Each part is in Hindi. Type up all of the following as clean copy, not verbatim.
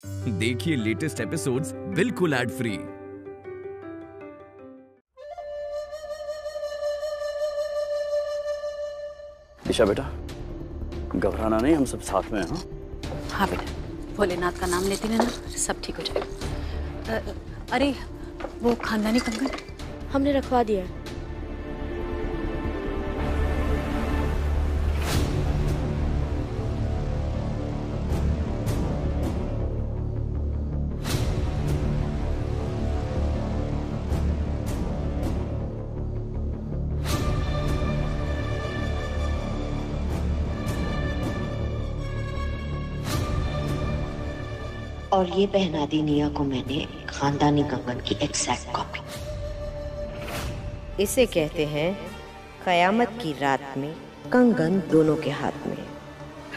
देखिए लेटेस्ट एपिसोड्स बिल्कुल एड फ्री। ईशा बेटा, घबराना नहीं, हम सब साथ में हैं। हाँ बेटा, भोलेनाथ का नाम लेती रहना, सब ठीक हो जाएगा। अरे वो खानदानी कंगन हमने रखवा दिया है। और ये पहना दी निया को मैंने खानदानी कंगन की एग्जैक्ट कॉपी। इसे कहते हैं कयामत की रात में कंगन दोनों के हाथ में।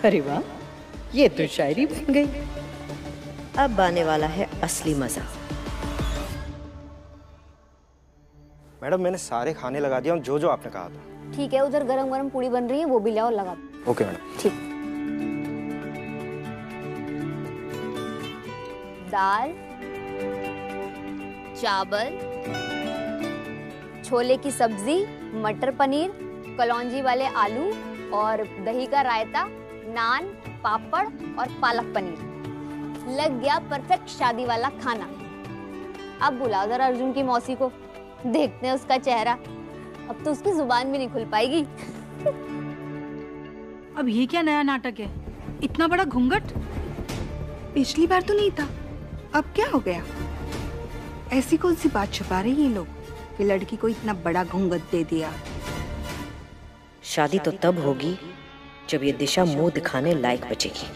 अरे वाह, ये तो शायरी बन गई। अब आने वाला है असली मजा। मैडम मैंने सारे खाने लगा दिया जो जो आपने कहा था। ठीक है, उधर गरम गरम पूड़ी बन रही है, वो भी लाओ लगा दो। Okay madam. ठीक। दाल, चावल, छोले की सब्जी, मटर पनीर, कलौंजी वाले आलू और दही का रायता, नान, पापड़ और पालक पनीर। लग गया परफेक्ट शादी वाला खाना। अब बुलाओ जरा अर्जुन की मौसी को, देखते हैं उसका चेहरा। अब तो उसकी जुबान भी नहीं खुल पाएगी। अब ये क्या नया नाटक है? इतना बड़ा घूंघट पिछली बार तो नहीं था, अब क्या हो गया? ऐसी कौन सी बात छुपा रहे हैं ये लोग कि लड़की को इतना बड़ा घूंघट दे दिया? शादी तो तब होगी जब ये दिशा मुंह दिखाने लायक बचेगी।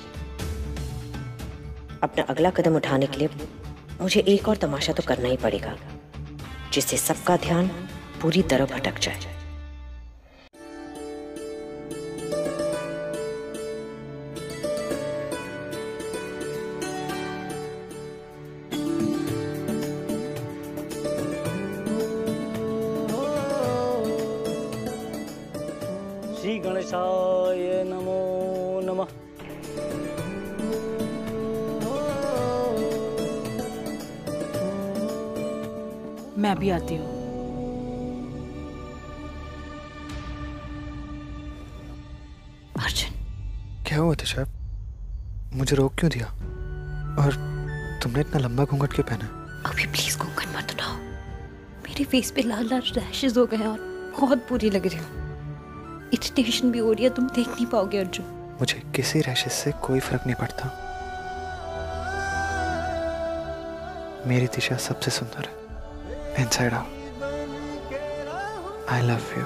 अपना अगला कदम उठाने के लिए मुझे एक और तमाशा तो करना ही पड़ेगा, जिससे सबका ध्यान पूरी तरह भटक जाए। श्री गणेशाय नमो नमः। मैं भी आती हूँ। अर्जुन, क्या हुआ दिशा? मुझे रोक क्यों दिया? और तुमने इतना लंबा घूंघट क्यों पहना? अभी प्लीज घूंघट मत उठाओ। मेरे फेस पे लाल लाल रैशेस हो गए हैं और बहुत बुरी लग रही हूँ। इरिटेशन भी हो रही है, तुम देख नहीं पाओगे अर्जुन। मुझे किसी रैशेस से कोई फर्क नहीं पड़ता। मेरी दिशा सबसे सुंदर है, inside out. I love you.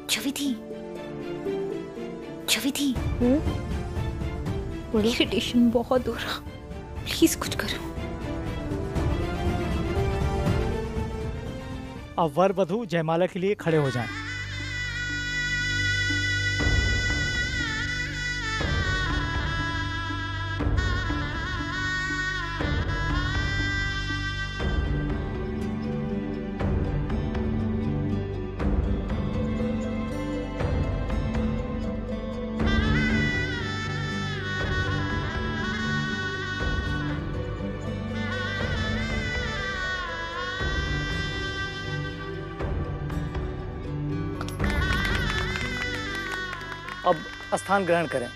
छविधि, छविधि, इरिटेशन बहुत हो रहा, प्लीज कुछ करो। अब वर वधू जयमाला के लिए खड़े हो जाएं। अब स्थान ग्रहण करें।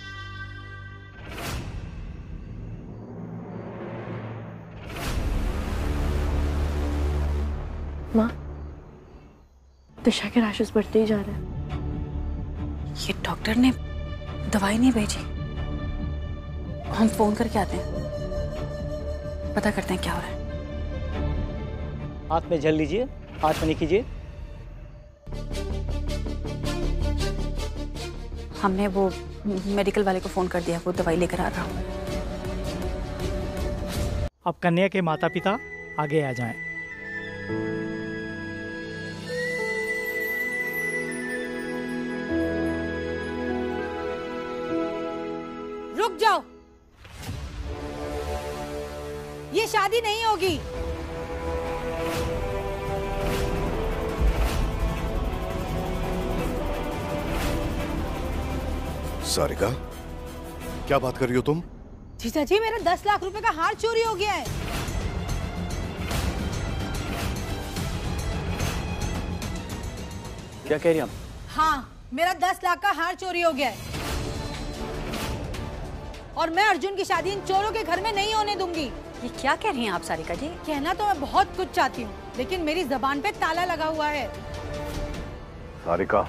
माँ, दिशा के रैशेस बढ़ते ही जा रहे हैं। ये डॉक्टर ने दवाई नहीं भेजी, हम फोन करके आते हैं, पता करते हैं क्या हो रहा है। हाथ में जल लीजिए, हाथ में नहीं कीजिए। हमने वो मेडिकल वाले को फोन कर दिया, वो दवाई लेकर आ रहा हूँ। अब कन्या के माता पिता आगे आ जाएं। रुक जाओ, ये शादी नहीं होगी। सारिका, क्या बात कर रही हो तुम? जीजा जी, मेरा 10 लाख रुपए का हार चोरी हो गया है। क्या कह रही हैं आप? हाँ, मेरा 10 लाख का हार चोरी हो गया है और मैं अर्जुन की शादी इन चोरों के घर में नहीं होने दूंगी। ये क्या कह रही हैं आप सारिका जी? कहना तो मैं बहुत कुछ चाहती हूँ, लेकिन मेरी जबान पे ताला लगा हुआ है। सारिका,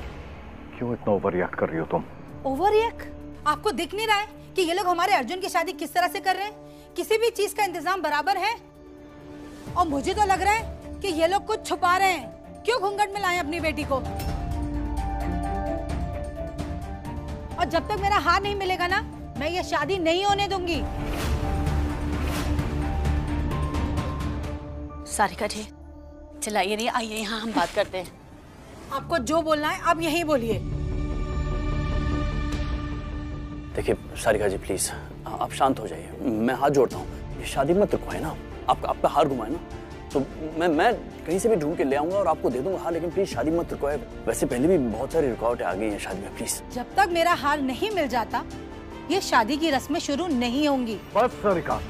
क्यों इतना ओवर रिएक्ट कर रही हो तुम? Over react? आपको दिख नहीं रहा है कि ये लोग हमारे अर्जुन की शादी किस तरह से कर रहे हैं? किसी भी चीज का इंतजाम बराबर है? और मुझे तो लग रहा है कि ये लोग कुछ छुपा रहे हैं। क्यों घूंघट में लाए अपनी बेटी को? और जब तक मेरा हार नहीं मिलेगा ना, मैं ये शादी नहीं होने दूंगी। सारिका जी, चलाइए नहीं, आइए यहाँ हम बात करते हैं। आपको जो बोलना है आप यहीं बोलिए। देखिए सारिका जी, प्लीज आप शांत हो जाइए। मैं हाथ जोड़ता हूँ, ये शादी मत रुकवाए ना। आपका हार घुमाए ना, तो मैं कहीं से भी ढूंढ के ले आऊंगा और आपको दे दूंगा। हाँ, लेकिन प्लीज शादी मत रुकवाए। वैसे पहले भी बहुत सारी रुकावटें आ गई हैं शादी में, प्लीज। जब तक मेरा हार नहीं मिल जाता, ये शादी की रस्में शुरू नहीं होंगी। बस सारिका।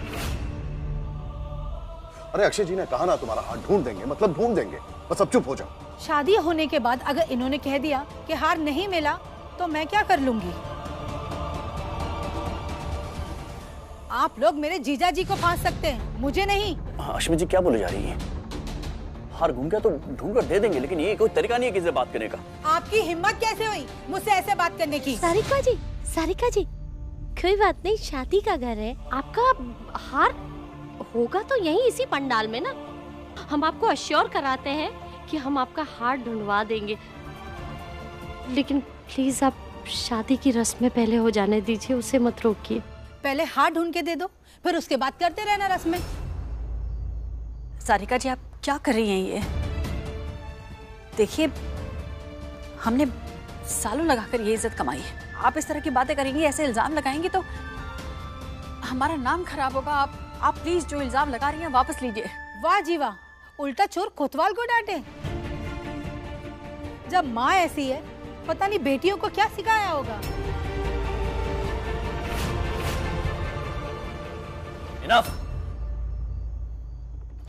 अरे अक्षय जी ने कहा ना तुम्हारा हार ढूंढ देंगे, मतलब ढूंढ देंगे। बस अब चुप हो जाओ। शादी होने के बाद अगर इन्होंने कह दिया कि हार नहीं मिला, तो मैं क्या कर लूंगी? आप लोग मेरे जीजा जी को फांस सकते हैं, मुझे नहीं। अश्मित जी क्या बोले जा रही हैं? हार घूम गया तो ढूंढ कर दे देंगे, लेकिन ये कोई तरीका नहीं है किसी से बात करने का। आपकी हिम्मत कैसे हुई मुझसे ऐसे बात करने की? सारिका जी, कोई बात नहीं, शादी का घर है। आपका हार होगा तो यहीं इसी पंडाल में ना। हम आपको अश्योर कराते हैं कि हम आपका हार ढूंढवा देंगे, लेकिन प्लीज आप शादी की रस्में पहले हो जाने दीजिए, उसे मत रोकिए। पहले हार ढूंढ के दे दो, फिर उसके बाद करते रहना रस्में। सारिका जी, आप क्या कर रही हैं ये? देखिए, हमने सालों लगाकर ये इज्जत कमाई है। आप इस तरह की बातें करेंगी, ऐसे इल्जाम लगाएंगी तो हमारा नाम खराब होगा। आप प्लीज जो इल्जाम लगा रही हैं वापस लीजिए। वाह जी वाह, उल्टा चोर कोतवाल को डांटे। जब माँ ऐसी है, पता नहीं बेटियों को क्या सिखाया होगा। इनफ।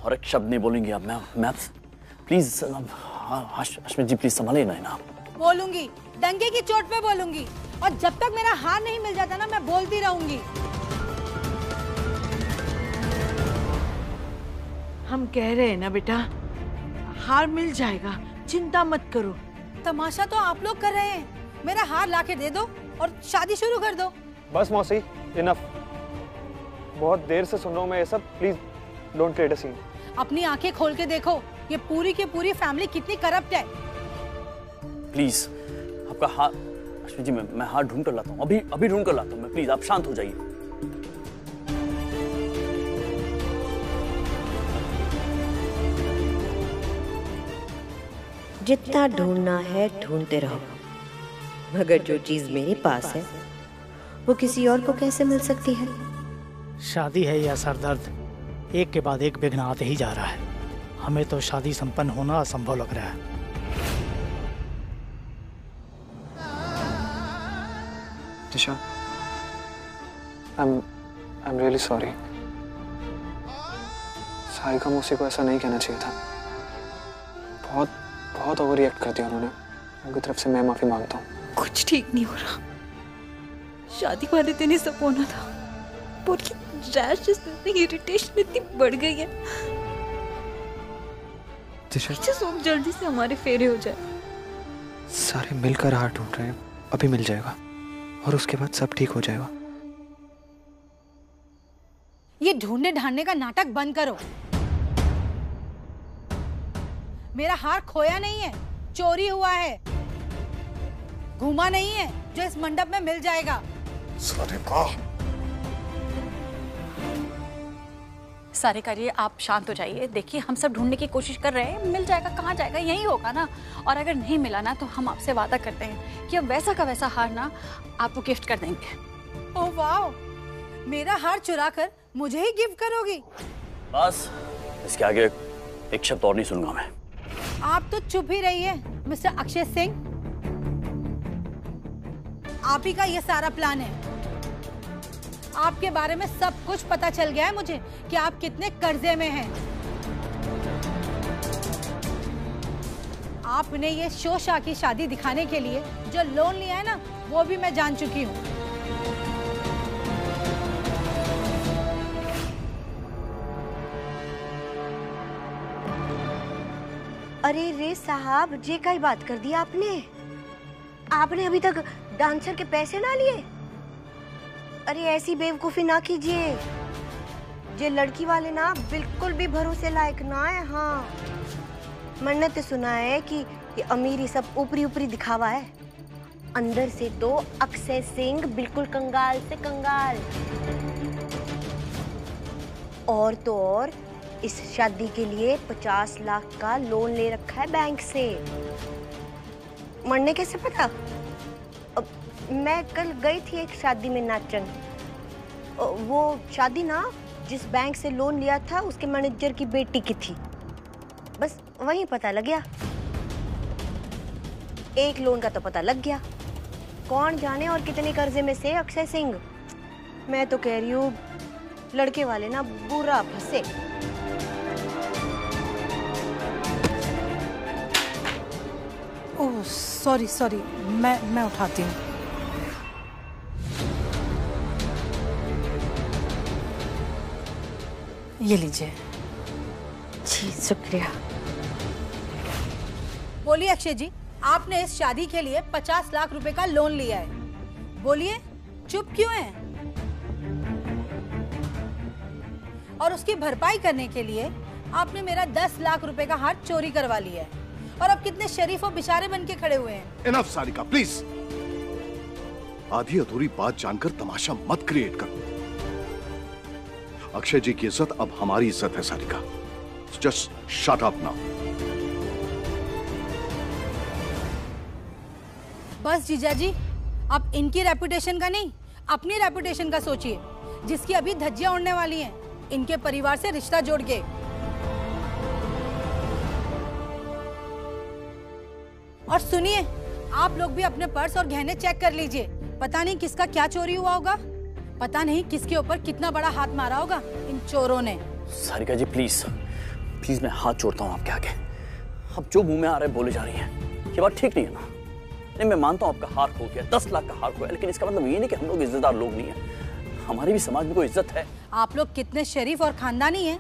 और एक शब्द नहीं बोलेंगी आप। मैं प्लीज अश्मित जी, प्लीज संभालिए ना। बोलूंगी, डंके की चोट पे बोलूंगी, और जब तक मेरा हार नहीं मिल जाता ना, मैं बोलती रहूंगी। हम कह रहे हैं ना बेटा, हार मिल जाएगा, चिंता मत करो। तमाशा तो आप लोग कर रहे हैं। मेरा हार लाके दे दो और शादी शुरू कर दो। बस मौसी, इनफ। बहुत देर से सुन रहा हूँ मैं ये सब। Please don't create a scene. अपनी आंखें खोल के देखो, ये पूरी की पूरी फैमिली कितनी करप्ट है। प्लीज आपका हार। अश्विन जी, मैं हार ढूंढ कर लाता हूँ, अभी ढूंढ कर लाता हूँ मैं। प्लीज आप शांत हो जाइए। जितना ढूंढना है ढूंढते रहो, मगर जो चीज मेरे पास है वो किसी और को कैसे मिल सकती है? शादी है या सरदर्द, एक के बाद एक विघ्न आते ही जा रहा है। हमें तो शादी संपन्न होना असंभव लग रहा है। दिशा, I'm really sorry। सारिका मौसी को ऐसा नहीं कहना चाहिए था। बहुत ओवर रिएक्ट कर दिया उन्होंने। उनकी तरफ से मैं माफी मांगता हूँ। कुछ ठीक नहीं हो रहा। शादी वाले दिन ही सब होना था, पर रैशेस में इरिटेशन इतनी बढ़ गई है। सब जल्दी से हमारे फेरे हो जाए। सारे मिलकर हार ढूंढ रहे हैं, अभी मिल जाएगा और उसके बाद सब ठीक हो जाएगा। ये ढूंढने ढांडने का नाटक बंद करो। मेरा हार खोया नहीं है, चोरी हुआ है, घूमा नहीं है जो इस मंडप में मिल जाएगा। सारिका जी, आप शांत हो जाइए। देखिए, हम सब ढूंढने की कोशिश कर रहे हैं, मिल जाएगा। कहाँ जाएगा, यही होगा ना। और अगर नहीं मिला ना, तो हम आपसे वादा करते हैं कि अब वैसा का वैसा हार ना आपको गिफ्ट कर देंगे। ओह वाह, मेरा हार चुरा कर मुझे ही गिफ्ट करोगी? बस इसके आगे एक शब्द और नहीं सुनूंगा मैं। आप तो चुप ही रहिए मिस्टर अक्षय सिंह। आप ही का ये सारा प्लान है। आपके बारे में सब कुछ पता चल गया है मुझे कि आप कितने कर्जे में हैं। आपने ये शोशा की शादी दिखाने के लिए जो लोन लिया है ना, वो भी मैं जान चुकी हूँ। अरे रे साहब, जे का ही बात कर दी आपने। आपने अभी तक डांसर के पैसे ना लिए? अरे ऐसी बेवकूफी ना कीजिए। जे लड़की वाले ना बिल्कुल भी भरोसे लायक ना है। हाँ, मैंने तो सुना है कि ये अमीरी सब ऊपरी ऊपरी दिखावा है, अंदर से तो अक्षय सिंह बिल्कुल कंगाल से कंगाल। और तो और इस शादी के लिए 50 लाख का लोन ले रखा है बैंक से। मरने कैसे पता? अब मैं कल गई थी एक शादी में नाचन। वो शादी ना जिस बैंक से लोन लिया था उसके मैनेजर की बेटी की थी। बस वहीं पता लग गया। एक लोन का तो पता लग गया, कौन जाने और कितने कर्जे में से अक्षय सिंह। मैं तो कह रही हूँ लड़के वाले ना बुरा फंसे। ओह सॉरी सॉरी, मैं उठाती हूँ। ये लीजिए। जी शुक्रिया। बोलिए अक्षय जी, आपने इस शादी के लिए 50 लाख रुपए का लोन लिया है। बोलिए, चुप क्यों हैं? और उसकी भरपाई करने के लिए आपने मेरा 10 लाख रुपए का हार चोरी करवा लिया है। और अब कितने शरीफ और बेचारे बन के खड़े हुए हैं। Enough Sarika, please. आधी अधूरी बात जानकर तमाशा मत क्रिएट करो। अक्षय जी की इज्जत अब हमारी इज्जत है Sarika. Just shut up now. बस जीजा जी, अब इनकी रेपुटेशन का नहीं, अपनी रेपुटेशन का सोचिए, जिसकी अभी धज्जियां उड़ने वाली हैं इनके परिवार से रिश्ता जोड़ के। और सुनिए, आप लोग भी अपने पर्स और गहने चेक कर लीजिए। पता नहीं किसका क्या चोरी हुआ होगा, पता नहीं किसके ऊपर कितना बड़ा हाथ मारा होगा इन चोरों ने। सारिका जी प्लीज प्लीज, मैं हाथ जोड़ता हूँ आपके आगे। अब जो मुंह में आ रहे बोले जा रही हैं, ये बात ठीक नहीं है ना। नहीं, मैं मानता हूँ आपका हार खो गया, 10 लाख का हार खो गया, लेकिन इसका मतलब ये नहीं कि हम लोग इज्जतदार लोग नहीं है। हमारी भी समाज में कोई इज्जत है। आप लोग कितने शरीफ और खानदानी हैं,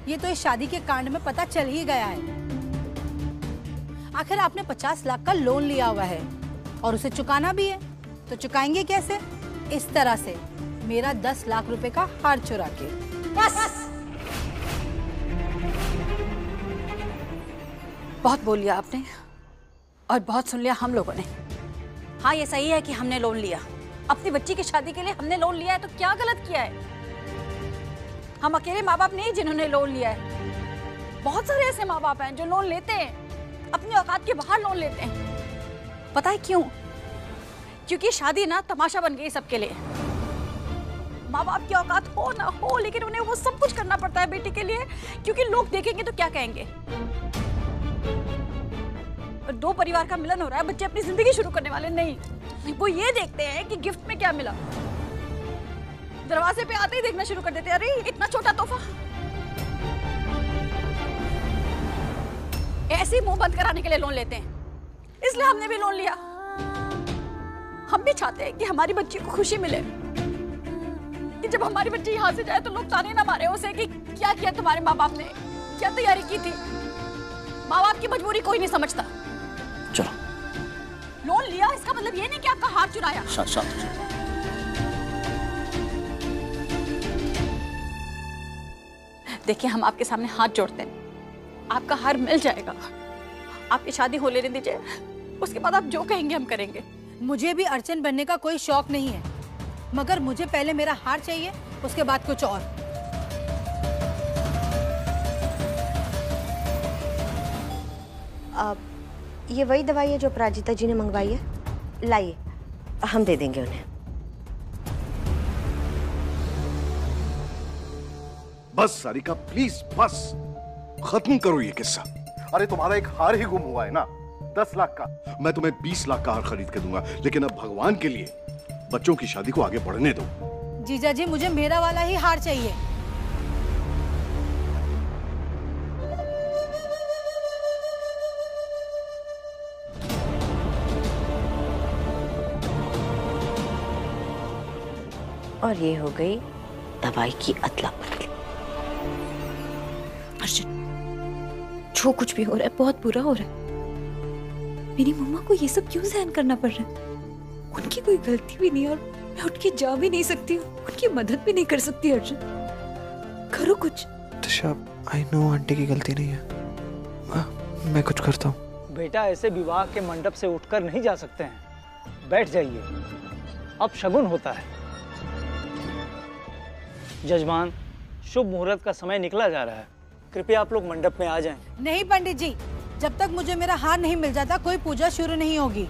ये तो इस शादी के कांड में पता चल ही गया है। आखिर आपने 50 लाख का लोन लिया हुआ है और उसे चुकाना भी है, तो चुकाएंगे कैसे? इस तरह से, मेरा 10 लाख रुपए का हार चुरा के। बस। बहुत बोल लिया आपने और बहुत सुन लिया हम लोगों ने। हाँ, ये सही है कि हमने लोन लिया, अपनी बच्ची की शादी के लिए हमने लोन लिया है, तो क्या गलत किया है? हम अकेले माँ बाप नहीं जिन्होंने लोन लिया है। बहुत सारे ऐसे माँ बाप हैं जो लोन लेते हैं, अपनी औकात के बाहर लोन लेते हैं। पता है क्यों? क्योंकि शादी ना तमाशा बन गई सबके लिए। माँ बाप की औकात हो ना हो, लेकिन उन्हें वो सब कुछ करना पड़ता है बेटी के लिए, क्योंकि लोग देखेंगे तो क्या कहेंगे। और दो परिवार का मिलन हो रहा है, बच्चे अपनी जिंदगी शुरू करने वाले नहीं, वो ये देखते हैं कि गिफ्ट में क्या मिला। दरवाजे पे आते ही देखना शुरू कर देते हैं, अरे इतना छोटा तोहफा। ऐसे मुंह बंद कराने के लिए लोन लेते हैं, इसलिए हमने भी लोन लिया। हम भी चाहते हैं कि हमारी बच्ची को खुशी मिले, कि जब हमारी बच्ची यहाँ से जाए तो लोग ताने ना मारे उसे कि क्या किया तुम्हारे माँ बाप ने, क्या तैयारी की थी। माँ बाप की मजबूरी कोई नहीं समझता। चलो, लोन लिया इसका मतलब ये नहीं कि आपका हाथ चुराया। शांत। देखिए, हम आपके सामने हाथ जोड़ते हैं, आपका हार मिल जाएगा। आपकी शादी हो लेने दीजिए, उसके बाद आप जो कहेंगे हम करेंगे। मुझे भी अर्चन बनने का कोई शौक नहीं है, मगर मुझे पहले मेरा हार चाहिए, उसके बाद कुछ और। ये वही दवाई है जो अपराजिता जी ने मंगवाई है, लाइए, हम दे देंगे उन्हें। बस सारिका प्लीज, बस खत्म करो ये किस्सा। अरे तुम्हारा एक हार ही गुम हुआ है ना, 10 लाख का। मैं तुम्हें 20 लाख का हार खरीद के दूंगा, लेकिन अब भगवान के लिए बच्चों की शादी को आगे बढ़ने दो। जीजा जी, मुझे मेरा वाला ही हार चाहिए। और ये हो गई दवाई की अदला बदली। अर्जुन, जो कुछ भी हो रहा है बहुत बुरा हो रहा है। मेरी मम्मा को ये सब क्यों सहन करना पड़ रहा है? उनकी कोई गलती भी नहीं और मैं उठ के जा भी नहीं सकती, उनकी मदद भी नहीं कर सकती। अर्जुन, करो कुछ। दिशा, आई नो आंटी की गलती नहीं है, मैं कुछ करता हूँ। बेटा, ऐसे विवाह के मंडप से उठकर नहीं जा सकते हैं। बैठ जाइए, अब शगुन होता है। जजमान, शुभ मुहूर्त का समय निकला जा रहा है, कृपया आप लोग मंडप में आ जाएं। नहीं पंडित जी, जब तक मुझे मेरा हार नहीं मिल जाता कोई पूजा शुरू नहीं होगी।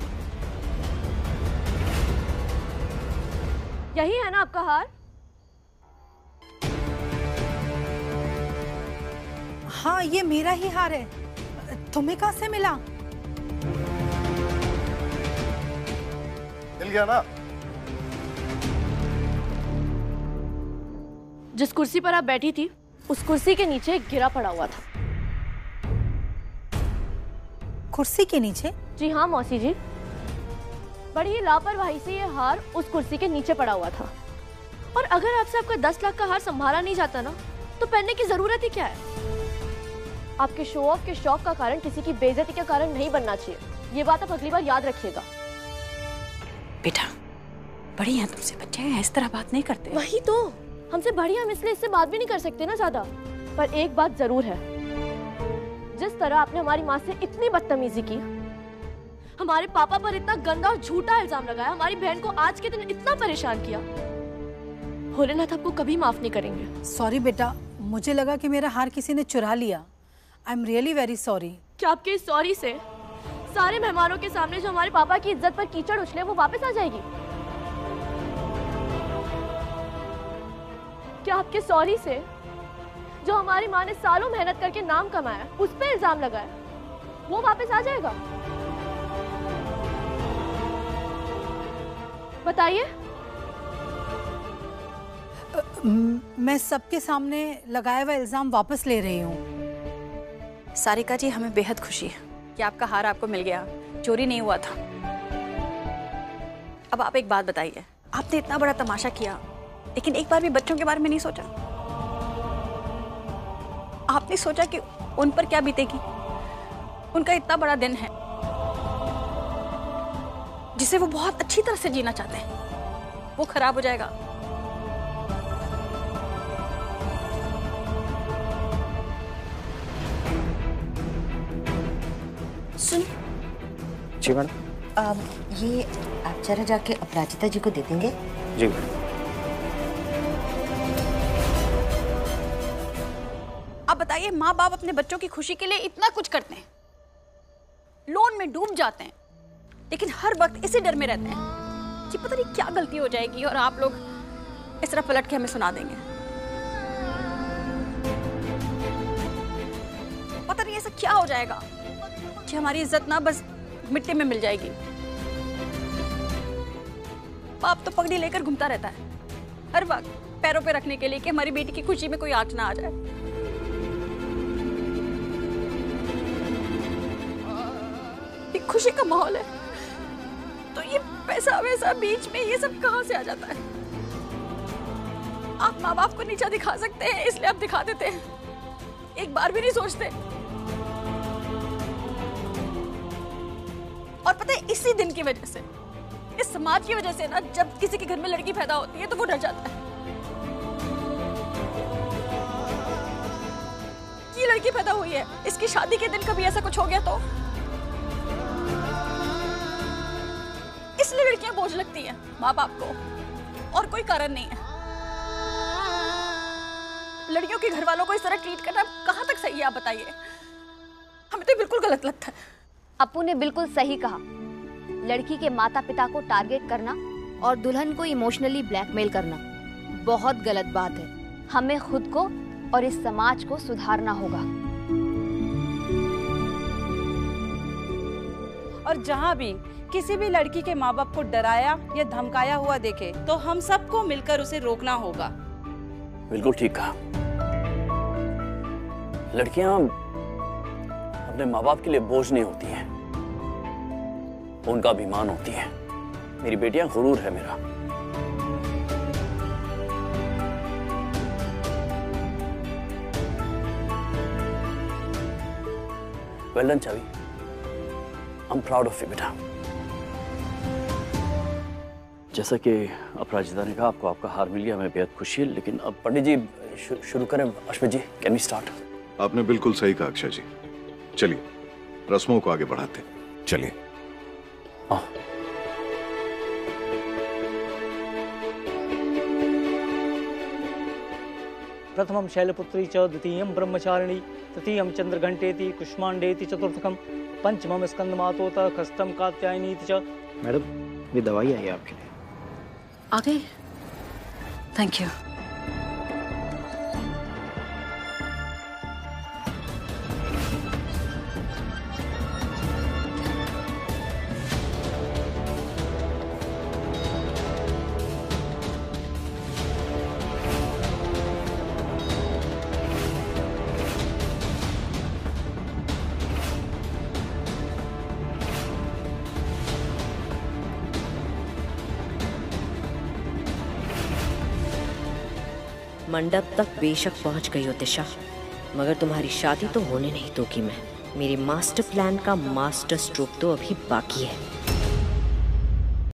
यही है ना आपका हार? हाँ, ये मेरा ही हार है। तुम्हें कहाँ से मिला? मिल गया ना? जिस कुर्सी पर आप बैठी थी उस कुर्सी के नीचे गिरा पड़ा हुआ था। कुर्सी के नीचे? जी हाँ मौसी जी, बड़ी लापरवाही से ये हार उस कुर्सी के नीचे पड़ा हुआ था। और अगर आपसे आपका 10 लाख का हार संभाला नहीं जाता ना, तो पहनने की जरूरत ही क्या है? आपके शो ऑफ के शौक का कारण किसी की बेइज्जती का कारण नहीं बनना चाहिए। ये बात आप अगली बार याद रखिएगा। बेटा, बड़ी हैं तुमसे, बच्चे हैं, इस तरह बात नहीं करते। वही तो, हमसे बड़ी हम इसलिए इससे बात भी नहीं कर सकते ना ज्यादा। पर एक बात जरूर है, जिस तरह आपने हमारी माँ से इतनी बदतमीजी की, हमारे पापा पर इतना गंदा और झूठा इल्जाम लगाया, हमारी बहन को आज के दिन इतना परेशान किया, भोलेनाथ आपको कभी माफ नहीं करेंगे। सॉरी बेटा, मुझे लगा कि मेरा हार किसी ने चुरा लिया। I am really very sorry. क्या आपके इस सॉरी से सारे मेहमानों के सामने जो हमारे पापा की इज्जत पर कीचड़ उछले वो वापस आ जाएगी? क्या आपके सॉरी से जो हमारी माँ ने सालों मेहनत करके नाम कमाया, उस पर इल्जाम लगाया, वो वापस आ जाएगा? बताइए। मैं सबके सामने लगाया हुआ इल्जाम वापस ले रही हूँ। सारिका जी, हमें बेहद खुशी है कि आपका हार आपको मिल गया, चोरी नहीं हुआ था। अब आप एक बात बताइए, आपने इतना बड़ा तमाशा किया लेकिन एक बार भी बच्चों के बारे में नहीं सोचा? आपने सोचा कि उन पर क्या बीतेगी? उनका इतना बड़ा दिन है जिसे वो बहुत अच्छी तरह से जीना चाहते हैं, वो खराब हो जाएगा। सुन जी मैडम। ये आप जरा जाके अपराजिता जी को दे देंगे? जी मैडम। आप बताइए, माँ बाप अपने बच्चों की खुशी के लिए इतना कुछ करते हैं, लोन में डूब जाते हैं, लेकिन हर वक्त इसी डर में रहते हैं कि पता नहीं क्या गलती हो जाएगी और आप लोग इस तरह पलट के हमें सुना देंगे। पता नहीं ऐसा क्या हो जाएगा कि हमारी इज्जत ना बस मिट्टी में मिल जाएगी। बाप तो पगड़ी लेकर घूमता रहता है हर वक्त पैरों पे रखने के लिए कि हमारी बेटी की खुशी में कोई आंच ना आ जाए। एक खुशी का माहौल है तो ये पैसा वैसा बीच में ये सब कहां से आ जाता है? आप माँ बाप को नीचा दिखा सकते हैं इसलिए आप दिखा देते हैं, एक बार भी नहीं सोचते। और पता है, इसी दिन की वजह से, इस समाज की वजह से ना, जब किसी के घर में लड़की पैदा होती है तो वो डर जाता है कि लड़की पैदा हुई है, इसकी शादी के दिन कभी ऐसा कुछ हो गया तो। इसलिए लड़कियां बोझ लगती हैं माँ बाप को, और कोई कारण नहीं है। लड़कियों के घर वालों को इस तरह ट्रीट करना कहाँ तक सही है, आप बताइए? हमें तो बिल्कुल गलत लगता है। अपू ने बिल्कुल सही कहा, लड़की के माता पिता को टारगेट करना और दुल्हन को इमोशनली ब्लैकमेल करना बहुत गलत बात है। हमें खुद को और इस समाज को सुधारना होगा। और जहाँ भी किसी भी लड़की के माँ बाप को डराया या धमकाया हुआ देखे तो हम सबको मिलकर उसे रोकना होगा। बिल्कुल ठीक कहा। लड़कियां अपने माँ बाप के लिए बोझ नहीं होती हैं, उनका अभिमान होती हैं। मेरी बेटियां गुरूर है मेरा। वेल डन चावी, I am proud of you बेटा। जैसा कि अपराजिता ने कहा, आपको आपका हार मिल गया, हमें बेहद खुशी है। लेकिन अब पंडित जी शुरू करें। अश्वित जी, कैन वी स्टार्ट? आपने बिल्कुल सही कहा अक्षय जी। चलिए रस्मों को आगे बढ़ाते हैं। चलिए। प्रथमं शैलपुत्री च, द्वितीयं ब्रह्मचारिणी, तृतीयं चंद्रघंटेति, कुष्मांडेति, चतुर्थकं पंचमं स्कंदमातोत, षष्ठं कात्यायनीति च। मैडम, ये दवाई आई है आपके लिए। आ गई? Thank you. मंडप तक बेशक पहुंच गई हो दिशा, मगर तुम्हारी शादी तो होने नहीं दूंगी मैं। मेरे मास्टर प्लान का मास्टर स्ट्रोक तो अभी बाकी है।